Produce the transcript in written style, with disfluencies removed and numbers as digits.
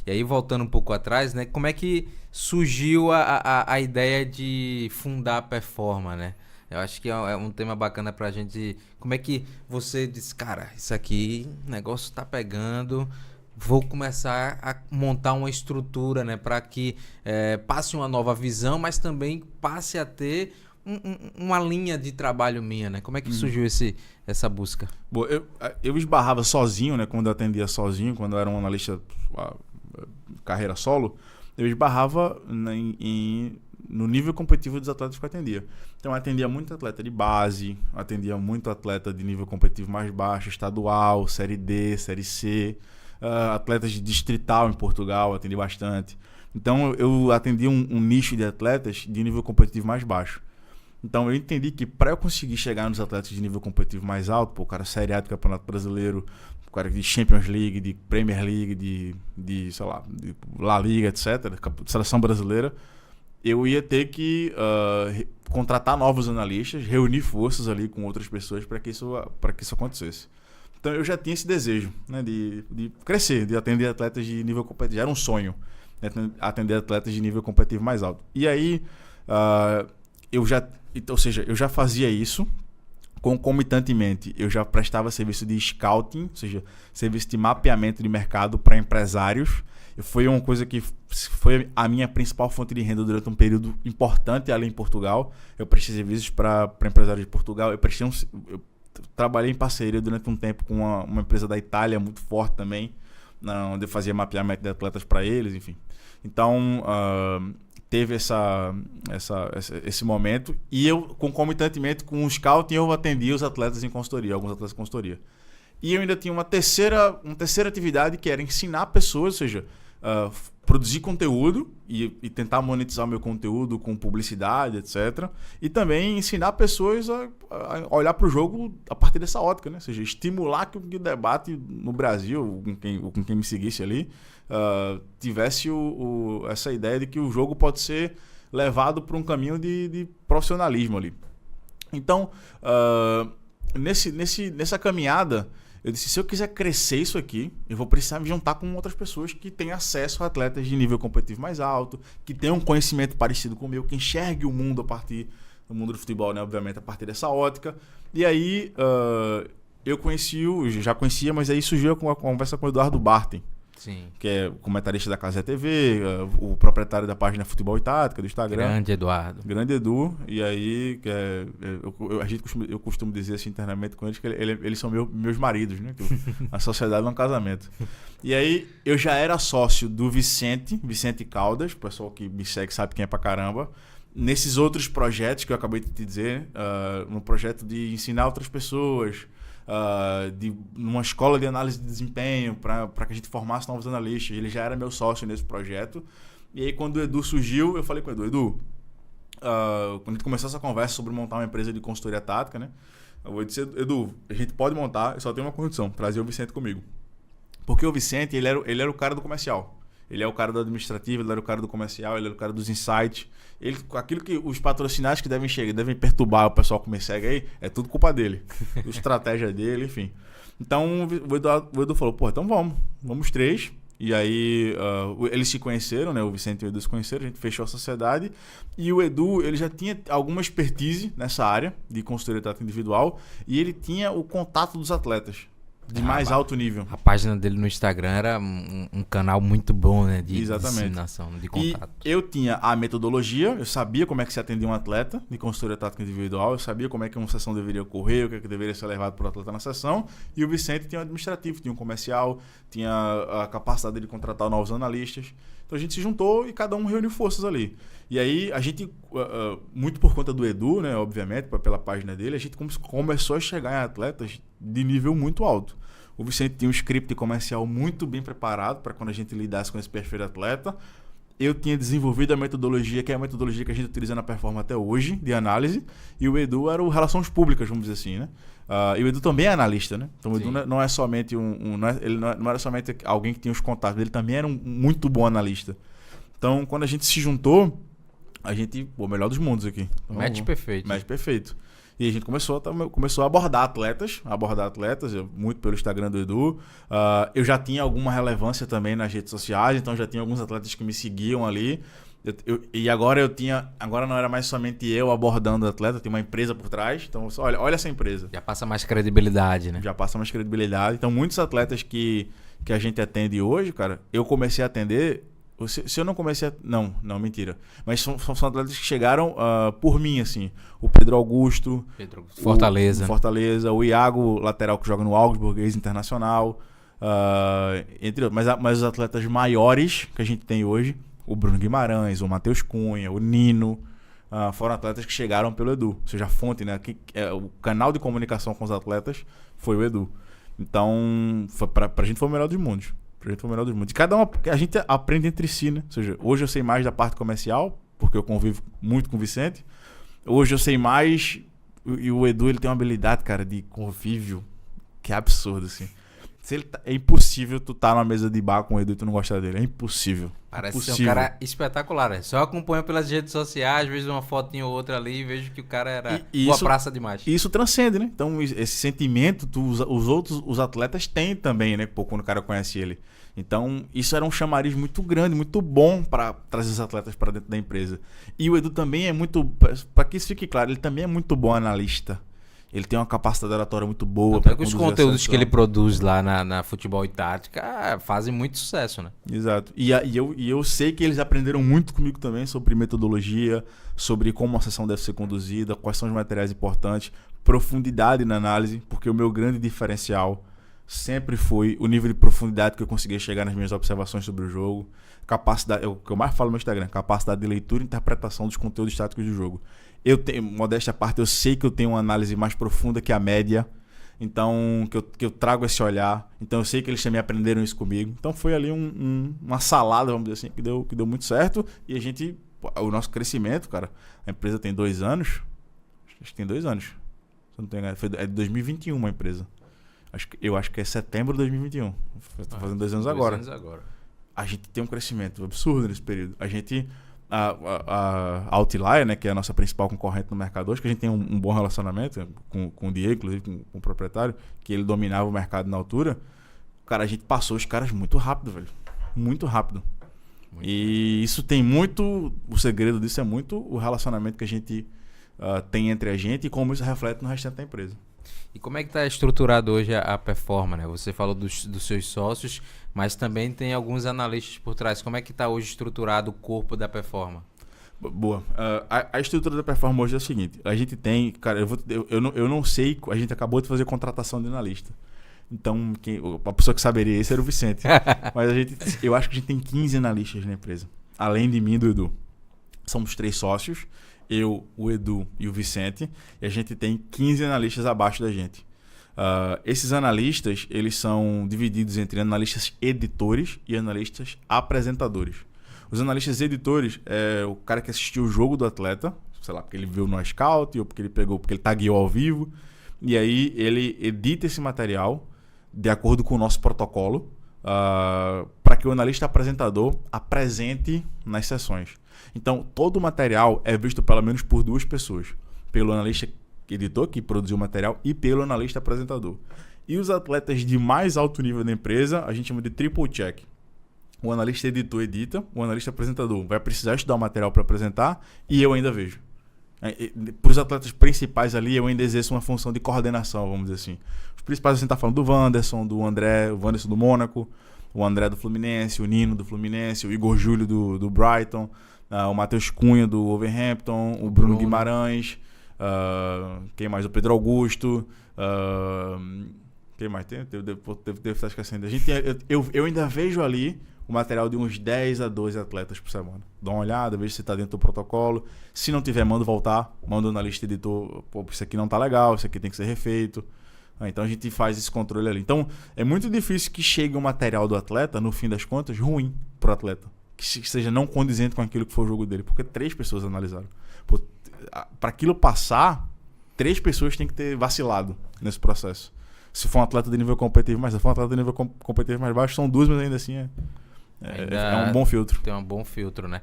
E aí, voltando um pouco atrás, né? Como é que surgiu a ideia de fundar a Performa, né? Eu acho que é um tema bacana pra gente. Como é que você disse, cara, isso aqui, o negócio tá pegando, vou começar a montar uma estrutura, né? Para que passe uma nova visão, mas também passe a ter uma linha de trabalho minha, né? Como é que surgiu essa busca? Bom, eu esbarrava sozinho, né? Quando eu atendia sozinho, quando eu era um analista carreira solo, eu esbarrava no nível competitivo dos atletas que eu atendia. Então eu atendia muito atleta de base, atendia muito atleta de nível competitivo mais baixo, estadual, série D, série C, atletas de distrital em Portugal, atendi bastante. Então eu atendia um nicho de atletas de nível competitivo mais baixo. Então eu entendi que para eu conseguir chegar nos atletas de nível competitivo mais alto, o cara Série A do Campeonato Brasileiro, o cara de Champions League, de Premier League, de sei lá, de La Liga, etc., seleção brasileira, eu ia ter que contratar novos analistas, reunir forças ali com outras pessoas para que isso acontecesse. Então eu já tinha esse desejo, né, de crescer, de atender atletas de nível competitivo. Era um sonho, né, atender atletas de nível competitivo mais alto. E aí eu já fazia isso. Concomitantemente, eu já prestava serviço de scouting, ou seja, serviço de mapeamento de mercado para empresários. Foi uma coisa que foi a minha principal fonte de renda durante um período importante ali em Portugal. Eu prestei serviços para empresários de Portugal. Eu trabalhei em parceria durante um tempo com uma empresa da Itália muito forte também, onde eu fazia mapeamento de atletas para eles, enfim. Então, teve esse momento, e eu, concomitantemente com o scouting, eu atendia os atletas em consultoria, alguns atletas em consultoria. E eu ainda tinha uma terceira atividade, que era ensinar pessoas, ou seja, produzir conteúdo e tentar monetizar o meu conteúdo com publicidade, etc. E também ensinar pessoas a olhar para o jogo a partir dessa ótica, né? Ou seja, estimular que o debate no Brasil, com quem me seguisse ali, tivesse essa ideia de que o jogo pode ser levado para um caminho de profissionalismo ali. Então, nessa caminhada, eu disse, se eu quiser crescer isso aqui, eu vou precisar me juntar com outras pessoas que têm acesso a atletas de nível competitivo mais alto, que tenham um conhecimento parecido com o meu, que enxergue o mundo a partir do mundo do futebol, né? Obviamente, a partir dessa ótica. E aí, eu já conhecia, mas aí surgiu a conversa com o Eduardo Bartem. Sim. Que é comentarista da Casa TV, o proprietário da página Futebol e Tática do Instagram. Grande Eduardo. Grande Edu. E aí, eu costumo dizer assim internamente com eles que eles são meus maridos, né? A sociedade é um casamento. E aí, eu já era sócio do Vicente Caldas, o pessoal que me segue sabe quem é pra caramba. Nesses outros projetos que eu acabei de te dizer, no projeto de ensinar outras pessoas, numa escola de análise de desempenho para que a gente formasse novos analistas. Ele já era meu sócio nesse projeto. E aí, quando o Edu surgiu, eu falei com o Edu, quando a gente começou essa conversa sobre montar uma empresa de consultoria tática, né? Eu vou dizer, Edu, a gente pode montar, eu só tenho uma condição, trazer o Vicente comigo. Porque o Vicente, ele era o cara do comercial. Ele é o cara do administrativo, ele era o cara do comercial, ele era o cara dos insights. Aquilo que os patrocinantes que devem perturbar o pessoal que me segue aí, é tudo culpa dele. A estratégia dele, enfim. Então o Edu falou, pô, então vamos três. E aí eles se conheceram, né? O Vicente e o Edu se conheceram, a gente fechou a sociedade. E o Edu, ele já tinha alguma expertise nessa área de consultoria tática individual, e ele tinha o contato dos atletas de mais alto nível. A página dele no Instagram era um canal muito bom, né? De disseminação, de contato. E eu tinha a metodologia, eu sabia como é que se atendia um atleta de consultoria tática individual, eu sabia como é que uma sessão deveria ocorrer, o que é que deveria ser levado para o atleta na sessão, e o Vicente tinha um administrativo, tinha um comercial, tinha a capacidade de contratar novos analistas. Então a gente se juntou e cada um reuniu forças ali. E aí a gente, muito por conta do Edu, né, obviamente, pela página dele, a gente começou a chegar em atletas de nível muito alto. O Vicente tinha um script comercial muito bem preparado para quando a gente lidasse com esse perfil de atleta. Eu tinha desenvolvido a metodologia, que é a metodologia que a gente utiliza na Performa até hoje, de análise. E o Edu era o Relações Públicas, vamos dizer assim, né? E o Edu também é analista, né? Então o Edu não é somente ele não era somente alguém que tinha os contatos, ele também era um muito bom analista. Então, quando a gente se juntou, o melhor dos mundos aqui. Então, Match perfeito. Match perfeito. E a gente começou a abordar atletas, muito pelo Instagram do Edu. Eu já tinha alguma relevância também nas redes sociais, então já tinha alguns atletas que me seguiam ali. E agora não era mais somente eu abordando o atleta, tem uma empresa por trás. Então, olha essa empresa. Já passa mais credibilidade, né? Já passa mais credibilidade. Então, muitos atletas que a gente atende hoje, cara, eu comecei a atender. Se eu não comecei a... Não, mentira. Mas são atletas que chegaram por mim, assim. O Pedro Augusto. Fortaleza. Fortaleza. O Iago, lateral que joga no Augsburg, ex-internacional. Entre outros. Mas os atletas maiores que a gente tem hoje, o Bruno Guimarães, o Matheus Cunha, o Nino, foram atletas que chegaram pelo Edu. Ou seja, a fonte, né? O canal de comunicação com os atletas foi o Edu. Então, pra gente foi o melhor dos mundos. E cada um, a gente aprende entre si, né? Ou seja, hoje eu sei mais da parte comercial, porque eu convivo muito com o Vicente. Hoje eu sei mais, e o Edu, ele tem uma habilidade, cara, de convívio que é absurdo, assim. É impossível tu tá numa mesa de bar com o Edu e tu não gostar dele. É impossível. Parece ser um cara espetacular, né? Só acompanho pelas redes sociais, vejo uma fotinha ou outra ali e vejo que o cara era boa praça demais. E isso transcende, né? Então, esse sentimento os atletas têm também, né? Quando o cara conhece ele. Então, isso era um chamariz muito grande, muito bom para trazer os atletas para dentro da empresa. E o Edu também é muito... Para que isso fique claro, ele também é muito bom analista. Ele tem uma capacidade oratória muito boa. Até que os conteúdos que ele produz lá na Futebol e Tática fazem muito sucesso, né? Exato. E eu sei que eles aprenderam muito comigo também sobre metodologia, sobre como a sessão deve ser conduzida, quais são os materiais importantes, profundidade na análise, porque o meu grande diferencial sempre foi o nível de profundidade que eu conseguia chegar nas minhas observações sobre o jogo. Capacidade, o que eu mais falo no meu Instagram, capacidade de leitura e interpretação dos conteúdos táticos do jogo. Eu tenho, modéstia à parte, eu sei que eu tenho uma análise mais profunda que a média, então que eu trago esse olhar. Então eu sei que eles também aprenderam isso comigo. Então foi ali uma salada, vamos dizer assim, que deu muito certo. E o nosso crescimento, cara, a empresa tem 2 anos. Acho que tem 2 anos. Se eu não tenho enganado, é de 2021 a empresa. Eu acho que é setembro de 2021. Está fazendo 2 anos agora. A gente tem um crescimento absurdo nesse período. A gente... A Outlier, né, que é a nossa principal concorrente no mercado hoje, que a gente tem um bom relacionamento com o Diego, inclusive com o proprietário, que ele dominava o mercado na altura. Cara, a gente passou os caras muito rápido, velho. Muito rápido. Isso tem muito... O segredo disso é muito o relacionamento que a gente tem entre a gente e como isso reflete no restante da empresa. E como é que está estruturado hoje a Performa, né? Você falou dos seus sócios, mas também tem alguns analistas por trás. Como é que está hoje estruturado o corpo da Performa? Boa. A estrutura da Performa hoje é o seguinte. A gente tem... Cara, eu não sei... A gente acabou de fazer contratação de analista. Então, a pessoa que saberia isso era o Vicente. Mas eu acho que a gente tem 15 analistas na empresa. Além de mim e do Edu. Somos 3 sócios. Eu, o Edu e o Vicente, e a gente tem 15 analistas abaixo da gente. Esses analistas, eles são divididos entre analistas editores e analistas apresentadores. Os analistas editores é o cara que assistiu o jogo do atleta, sei lá, porque ele viu no Scout, ou porque ele tagueou ao vivo, e aí ele edita esse material de acordo com o nosso protocolo, para que o analista apresentador apresente nas sessões. Então, todo o material é visto pelo menos por 2 pessoas. Pelo analista editor, que produziu o material, e pelo analista apresentador. E os atletas de mais alto nível da empresa, a gente chama de triple check. O analista editor edita, o analista apresentador vai precisar estudar o material para apresentar, e eu ainda vejo. Para os atletas principais ali, eu ainda exerço uma função de coordenação, vamos dizer assim. Os principais, você está falando do Wanderson, do André, o Wanderson do Mônaco, o André do Fluminense, o Nino do Fluminense, o Igor Júlio do Brighton, o Matheus Cunha do Wolverhampton, o Bruno Guimarães, quem mais? O Pedro Augusto, quem mais tem? Devo estar esquecendo. Eu ainda vejo ali o material de uns 10 a 12 atletas por semana. Dá uma olhada, vejo se está dentro do protocolo. Se não tiver, mando voltar, mando na lista editor, pô, isso aqui não tá legal, isso aqui tem que ser refeito. Então a gente faz esse controle ali. Então é muito difícil que chegue um material do atleta, no fim das contas, ruim pro atleta. Que seja não condizente com aquilo que foi o jogo dele. Porque 3 pessoas analisaram. Para aquilo passar, 3 pessoas têm que ter vacilado nesse processo. Se for um atleta de nível competitivo mais, se for um atleta de nível competitivo mais baixo, são 2, mas ainda assim é um bom filtro. Tem um bom filtro, né?